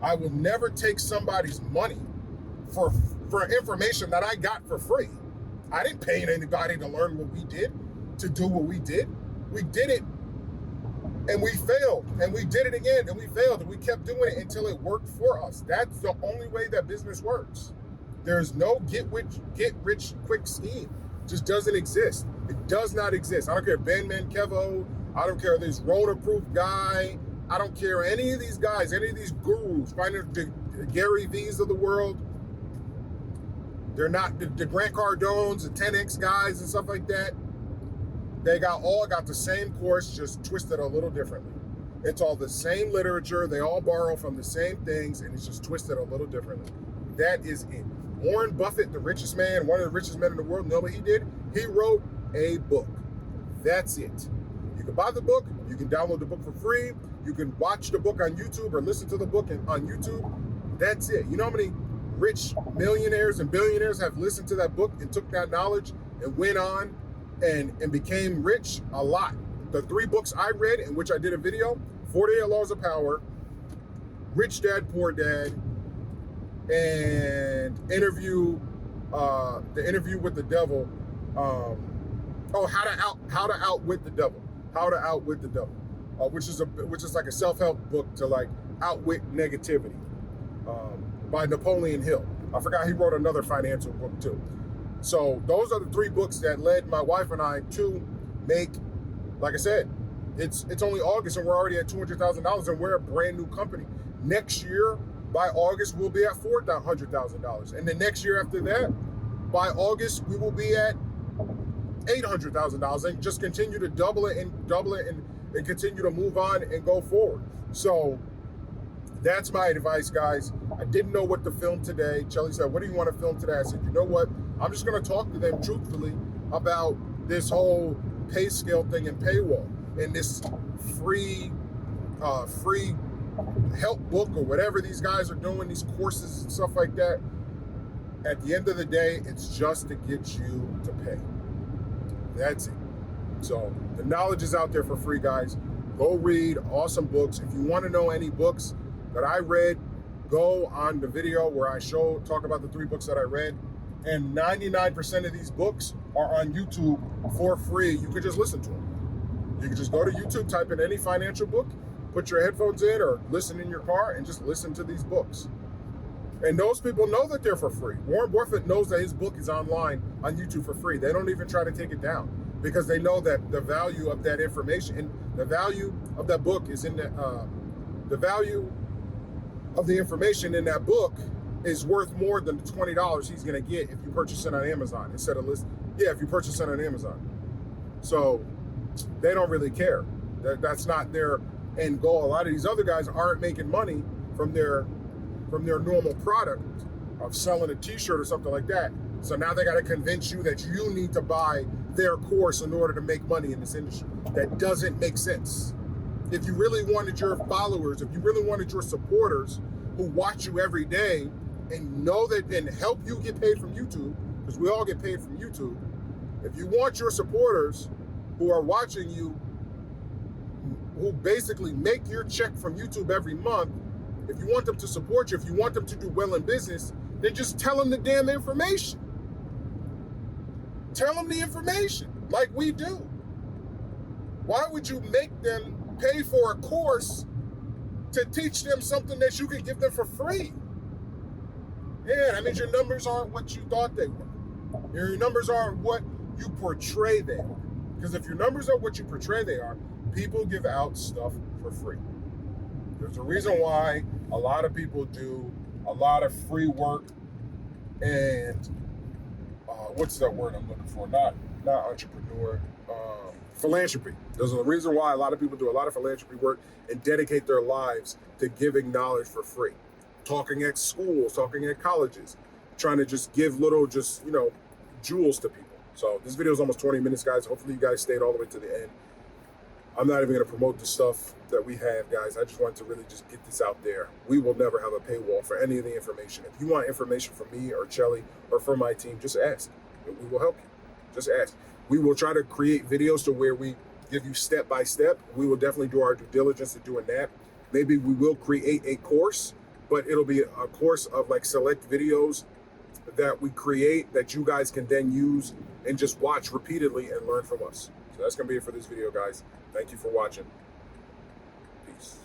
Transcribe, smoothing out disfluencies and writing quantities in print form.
I will never take somebody's money for information that I got for free. I didn't pay anybody to learn what we did, to do what we did. We did it and we failed, and we did it again and we failed, and we kept doing it until it worked for us. That's the only way that business works. There's no get rich quick scheme. It just doesn't exist. It does not exist. I don't care Ben Mankevo, I don't care this road-approved guy, I don't care any of these guys, any of these gurus, finding the Gary V's of the world. They're not the Grant Cardones, the 10X guys and stuff like that. They all got the same course, just twisted a little differently. It's all the same literature. They all borrow from the same things, and it's just twisted a little differently. That is it. Warren Buffett, the richest man, one of the richest men in the world, know what he did? He wrote a book. That's it. You can buy the book. You can download the book for free. You can watch the book on YouTube or listen to the book on YouTube. That's it. You know how many rich millionaires and billionaires have listened to that book and took that knowledge and went on and became rich? A lot. The 3 books I read, in which I did a video, 48 Laws of Power, Rich Dad, Poor Dad, and the interview with the devil. How to outwit the devil. How to outwit the devil, which is like a self-help book to like outwit negativity, by Napoleon Hill. I forgot he wrote another financial book too. So those are the 3 books that led my wife and I to make, like I said, it's only August and we're already at $200,000 and we're a brand new company. Next year, by August, we'll be at $400,000. And the next year after that, by August, we will be at $800,000 and just continue to double it and continue to move on and go forward. So that's my advice, guys. I didn't know what to film today. Chelly said, what do you want to film today? I said, you know what? I'm just going to talk to them truthfully about this whole pay scale thing and paywall and this free help book or whatever these guys are doing, these courses and stuff like that. At the end of the day, it's just to get you to pay. That's it. So the knowledge is out there for free, guys. Go read awesome books. If you want to know any books that I read, go on the video where I talk about the 3 books that I read. And 99% of these books are on YouTube for free. You can just listen to them. You can just go to YouTube, type in any financial book, put your headphones in or listen in your car and just listen to these books. And those people know that they're for free. Warren Buffett knows that his book is online on YouTube for free. They don't even try to take it down because they know that the value of that information and the value of that book is in the value of the information in that book is worth more than the $20 he's going to get if you purchase it on Amazon instead of if you purchase it on Amazon. So they don't really care. That's not their end goal. A lot of these other guys aren't making money from their normal product of selling a t-shirt or something like that. So now they got to convince you that you need to buy their course in order to make money in this industry. That doesn't make sense. If you really wanted your followers, if you really wanted your supporters who watch you every day and know that and help you get paid from YouTube, because we all get paid from YouTube. If you want your supporters who are watching you, who basically make your check from YouTube every month, if you want them to support you, if you want them to do well in business, then just tell them the damn information. Tell them the information like we do. Why would you make them pay for a course to teach them something that you could give them for free? Yeah, that means your numbers aren't what you thought they were. Your numbers aren't what you portray they are. Because if your numbers are what you portray they are, people give out stuff for free. There's a reason why a lot of people do a lot of free work and what's that word I'm looking for? Not entrepreneur, philanthropy. There's a reason why a lot of people do a lot of philanthropy work and dedicate their lives to giving knowledge for free. Talking at schools, talking at colleges, trying to just give little, jewels to people. So this video is almost 20 minutes, guys. Hopefully you guys stayed all the way to the end. I'm not even going to promote the stuff that we have, guys. I just wanted to really just get this out there. We will never have a paywall for any of the information. If you want information from me or Chelly or from my team, just ask. We will help you. Just ask. We will try to create videos to where we give you step by step. We will definitely do our due diligence in doing that. Maybe we will create a course, but it'll be a course of like select videos that we create that you guys can then use and just watch repeatedly and learn from us. So that's going to be it for this video, guys. Thank you for watching. Peace.